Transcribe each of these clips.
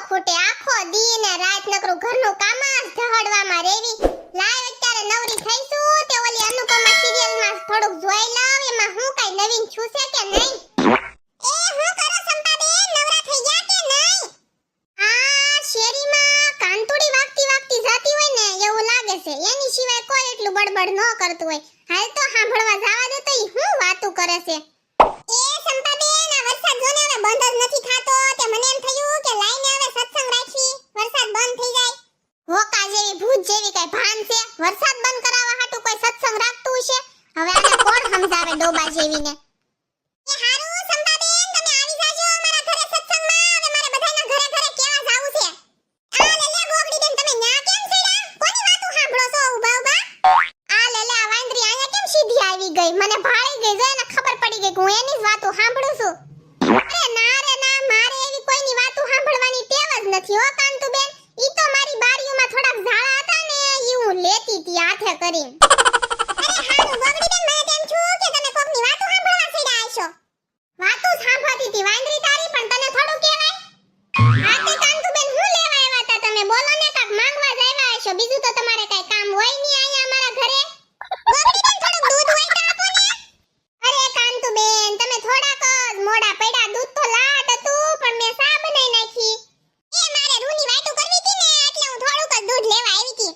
ખૂટે આખો દી ને રાત નકરું ઘરનું કામ જ ધહડવામાં રેવી. લાય અત્યારે નવરી થઈશું તે ઓલી અનુપમા સિરિયલ માં થોડુંક જોઈ લઉં એમાં હું કઈ નવીન છું છે કે નહીં. એ હું કરો સંપાબેન નવરા થઈ ગયા કે નહીં? આ શેરીમાં કાંતુડી વાગતી વાગતી જાતી હોય ને એવું લાગે છે. એની સિવાય કોઈ એટલું બડબડ ન કરતું હોય. હાલ તો સાંભળવા જવા દે તો ઈ હું વાતું કરે છે. એ સંપાબેન આ વરસાદ જોને હવે બંધ જ નથી થાતો તે મને એમ થયું કે લાઈને હવે સત્સંગ રાખી વરસાદ બંધ થઈ જાય. હોકા જેવી ભૂત જેવી કઈ ભાન છે? વરસાદ બંધ કરાવવા હાટુ કોઈ સત્સંગ રાખતું છે? હવે આને કોણ સમજાવે ડોબા જેવીને? એ હારું સંપાબેન તમે આવી જાજો અમારા ઘરે સત્સંગમાં. હવે મારે બધાયના ઘરે ઘરે કેવા જાવું છે. આ લે લે ગોગડી બેન તમે ન્યા કેમ સડ્યા? કોની વાતો સાંભળો છો ઉભા ઉભા? આ લે લે આ વાંદરી આયા કેમ સીધી આવી ગઈ? મને ભાળી ગઈ જો એને ખબર પડી ગઈ કે હું એની જ વાતો સાંભળું છું. અરે ના રે ના મારે એવી કોઈની વાતો સાંભળવાની ટેવ જ નથી હો કાંતુબેન. ઈ તો મારી બારીઓમાં થોડાક ઝાડા હતા ને ઈ હું લેતી તી હાથે કરીને. અરે હારું ગોગડી બેન મને તેમ છું કે તમે કોકની વાતો સાંભળવા છેડ્યા આશો. વાતો સાંભળતી તી વાંદરી તારી પણ તને થોડું કહેવાય. હા તે કાંતુબેન હું લેવા આવ્યા તા તમે બોલો ને કાક માંગવા જ આવ્યા હશો. બીજું તો તમારે કઈ કામ હોય નહીં અહીંયા અમારા ઘરે. ગોગડી બેન થોડું દૂધ હોય તો આપો ને. અરે કાંતુબેન તમે થોડાક જ મોડા પડ્યા. દૂધ તો લાટ હતું પણ મેં સા બનાવી નાખી. એ મારે રૂની વાટું કરવી હતી ને એટલે હું થોડુંક જ દૂધ લેવા આવી હતી.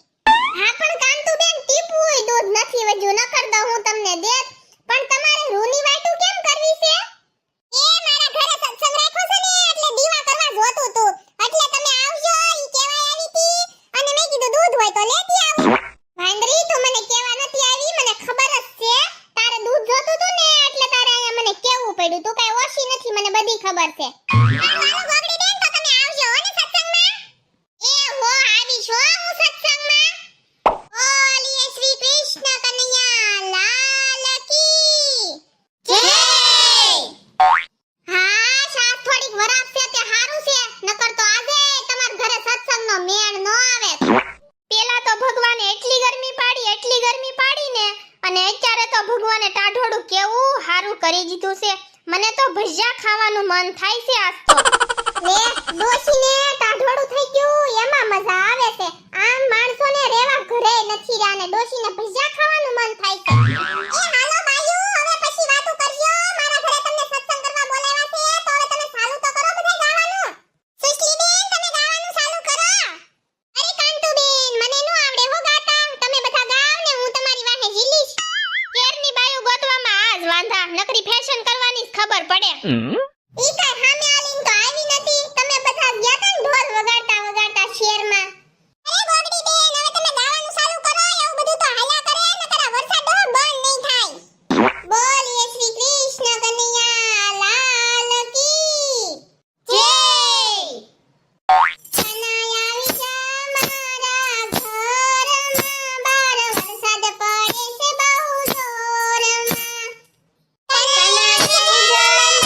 હા પણ કાંતુબેન ટીપુય દૂધ નથી વજ્યું નકર તો હું તમને દેત. પણ તમારે રૂની વાટું કેમ કરવી છે? એ મારા ઘરે સત્સંગ રાખ્યો છે ને એટલે દીવા કરવા જોતું તું. એટલે તમે આવજો ઈ કેવાય આવી હતી અને મેં કીધું દૂધ હોય તો લેતી આવું. વાંદરી તું મને કેવા નથી આવી મને ખબર જ છે. તારે દૂધ જોતું તું ને એટલે તારે અહીંયા મને કેવું પડ્યું. તું કઈ ઓછી નથી મને બધી ખબર છે. હાલો ગોગડી બેન તો તમે આવજો હો ને સત્સંગમાં. એ હો આવીશ હો હું સત્સંગમાં. બોલીએ શ્રી કૃષ્ણ કનૈયા લાલ કી જય. હા શાક થોડીક વરાપ છે તે હારું છે નકર તો આજે તમાર ઘરે સત્સંગનો મેળ ન આવે. પેલા તો ભગવાને એટલી ગરમી પાડી ને અને અત્યારે તો ભગવાને ટાઢોડું કેવું હારું કરી દીધું છે. મને તો ભજીયા ખાવાનું મન થાય છે આજ તો. લે ડોશીને ટાઢોડું થઈ ગયું એમાં મજા આવે છે. આમ માણસોને રેવા ઘરે નથી રહ્યા ને ડોશીને ભજીયા ખાવાનું મન થાય છે. એ હાલો બાયુ હવે પછી વાતો કરજો. મારા ઘરે તમને સત્સંગ કરવા બોલાવ્યા છે તો હવે તમે ચાલુ તો કરો બધાય ગાવાનું. સુશલી બેન તમે ગાવાનું ચાલુ કરો. અરે કાંતુબેન મને નો આવડે હો ગાતા. તમે બધા ગાવ ને હું તમારી વાહે ઝીલીશ. કેરની બાયુ ગોતવામાં આજ વાંધા નકરી ફેશન કરવાની જ ખબર પડે. ઈ કાઈ સામે આલીન તો આવી નથી. તમે બધા ગયા તા ને ઢોલ વગાડતા શેરમાં. અરે ગોગડી બેન હવે તમે ગાવાનું ચાલુ કરો. એવું બધું તો હાલ્યા કરે નકર આ વરસાદ બંધ નહીં થાય. બોલીએ શ્રી કૃષ્ણ કનૈયા લાલ કી જય. કનૈયા વિજા મારા ઘરમાં બાર વરસાદ પડે છે બહુ જોરમાં. કનૈયા વિજા મારા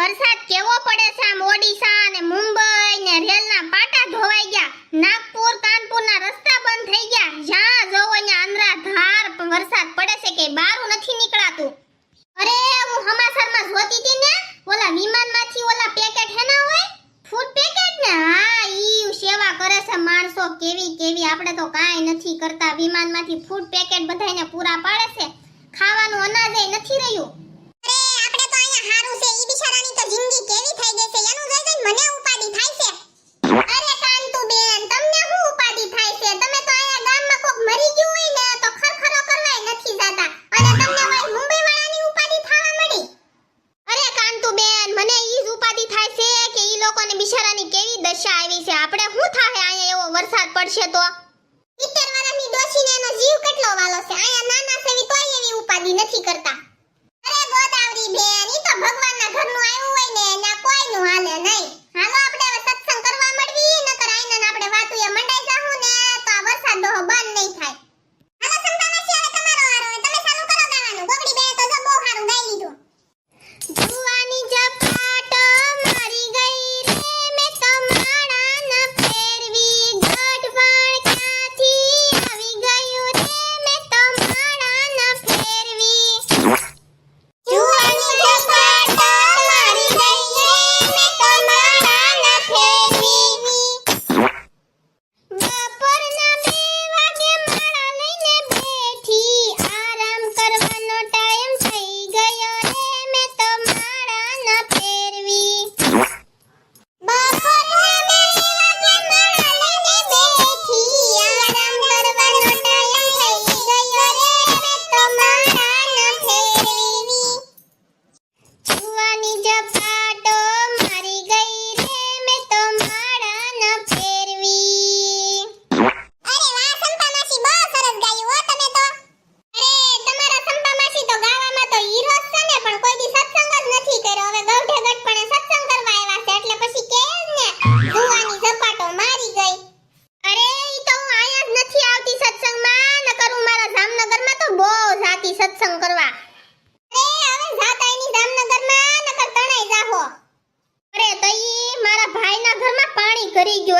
વરસાદ કેવો પડે છે આમ ઓડિશા અને મુંબઈ ને રેલના પાટા ધોવાઈ ગયા. નાગપુર કાનપુરના રસ્તા બંધ થઈ ગયા. જ્યાં જોવો ત્યાં અંધરાધાર વરસાદ પડે છે કે બહાર નથી નીકળાતું. અરે હું સમાચારમાં જોતી હતી ને ઓલા વિમાનમાંથી ઓલા પેકેટ હેના હોય ફૂડ પેકેટ ને હા ઈ સેવા કરે છે માણસો કેવી આપણે તો કાઈ નથી કરતા. વિમાનમાંથી ફૂડ પેકેટ બધાયને પૂરા પાડે છે. ખાવાનું અનાજય નથી રહ્યું. હારું છે ઈ બિચારાની તો જિંદગી કેવી થઈ ગઈ છે એનું જોઈ જોઈને મને ઉપાડી થાય છે. અરે કાંતુબેન તમને શું ઉપાડી થાય છે? તમે તો આયા ગામમાં કોક મરી ગયું હોય ને તો ખરખરો કરવાય નથી જાતા અને તમને ઓય મુંબઈ વાળાની ઉપાડી થાવા મળી. અરે કાંતુબેન મને ઈ જ ઉપાડી થાય છે કે ઈ લોકોને બિચારાની કેવી દશા આવી છે. આપણે શું થાહે આયા એવો વરસાદ પડશે તો? 70 વર્ષની ડોશીને એનો જીવ કેટલો વાલો છે. આયા નાના સેવી તોય એવી ઉપાડી નથી કરતા. અરે ગોદાવરી બેન ઈ તો ભગવાનના ઘરનું આવ્યું હોય ને એના કોઈનું હાલે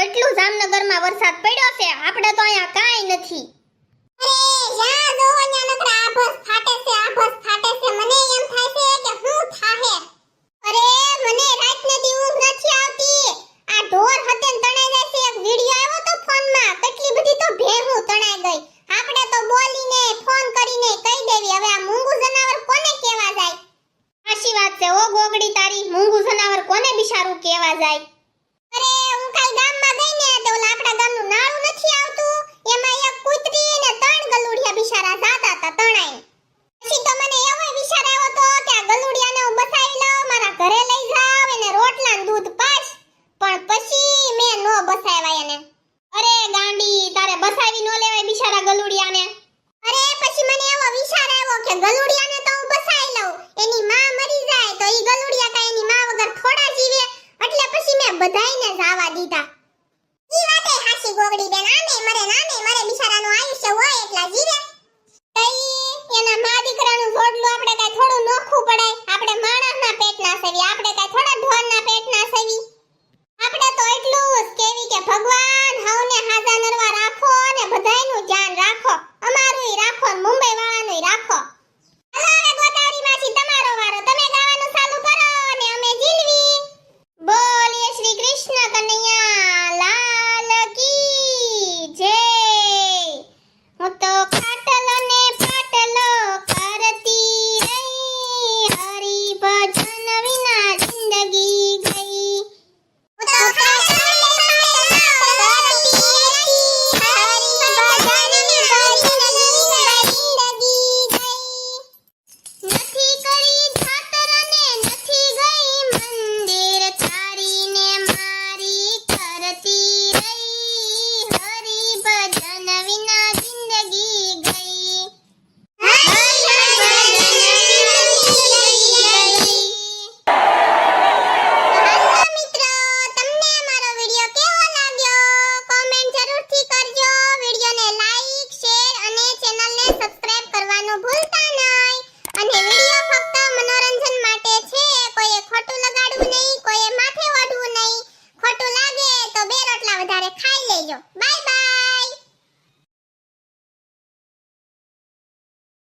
એટલું જામનગરમાં વરસાદ પડ્યો છે, આપણે તો અહીંયા કાંઈ નથી. અરે યા જોવો ન્યા નકરા આભસ ફાટે છે, આભસ ફાટે છે. મને એમ થાય છે કે હું થાહે. અરે મને રાતને દી ઊંઘ નથી આવતી. આ ઢોર હતે ને તણાઈ જાય છે. એક વિડિયો આવ્યો તો ફોનમાં, કેટલી બધી તો ભેહું તણાઈ ગઈ. આપણે તો બોલીને ફોન કરીને કહી દેવી. હવે આ મૂંગું જનાવર કોને કહેવા જાય? સાચી વાત છે ઓ ગોગડી તારી, મૂંગું જનાવર કોને બિચારું કહેવા જાય? અરે હું કાલ ગામમાં ગઈ ને તો ઓલા આપણા ગામનું નાળું નથી આવતું, એમાં એક કૂતરી ને 3 ગલુડિયા બિચારા જાતા હતા તણાઈ. પછી તો મને એવો વિચાર આવ્યો તો કે આ ગલુડિયાને હું બસાવી લઉં, મારા ઘરે લઈ જાવ, એને રોટલા ને દૂધ પાસ. પણ પછી મેં નો બસાવ્યા એને. અરે ગાંડી, તારે બસાવી નો લેવાય બિચારા ગલુડિયાને. અરે પછી મને એવો વિચાર આવ્યો કે ગલુડિયાને તો હું બસાવી લઉં, એની માં મરી જાય તો ઈ ગલુડિયા કાંઈ એની માં વગર થોડા જીવે. એટલે પછી મેં બધાયને જાવા દીધા. ઈ વાતે હાસી ગોગડી બેન, આને મરે બિચારાનું આયુષ્ય હોય એટલા જીવે. તઈ એના મા દીકરાનું જોડલું આપણે કાંઈ થોડું નોખું પડાય? આપણે માણસના પેટના સેવી, આપણે કાંઈ થોડા ઢોરના પેટના સેવી. આપણે તો એટલું જ કેવી કે ભગવાન હવને હાજા નરવા રાખો ને બધાયનું ધ્યાન રાખો, અમારુંય રાખો ને મુંબઈ વાળાનુંય રાખો. હાલો હવે ગોદાવરીમાંથી તમારો વારો, તમે ગાવાનું ચાલુ કરો ને અમે જીલવી. બોલીએ શ્રી કૃષ્ણ કનૈયા લાલ કી જય. હું તો ખાટલો ને પાટલો કરતી રહી, હરી ભજન વિના જિંદગી ગઈ. હું તો ખાટલો ને પાટલો કરતી રહી, હરી ભજન વિના જિંદગી ગઈ. નથી કરી જાતર ને નથી ગઈ મંદિર, તારીને મારી કરતી રહી, હરી ભજન વિના જિંદગી ગઈ. હરી ભજન વિના જિંદગી ગઈ. હાલો મિત્રો, તમને મારો વિડિયો કેવો લાગ્યો? કોમેન્ટ જરૂરથી કરજો. વિડિયોને લાઈક, શેર અને ચેનલને સબસ્ક્રાઇબ કરવાનું ભૂલતા નહીં. અને વિડિયો ફક્ત મનોરંજન માટે છે, કોઈએ ખોટું લગાડવું નહીં, કોઈએ માથે ઓઢવું નહીં. ખોટું લાગે તો 2 રોટલા વધારે ખાઈ લેજો. Bye bye.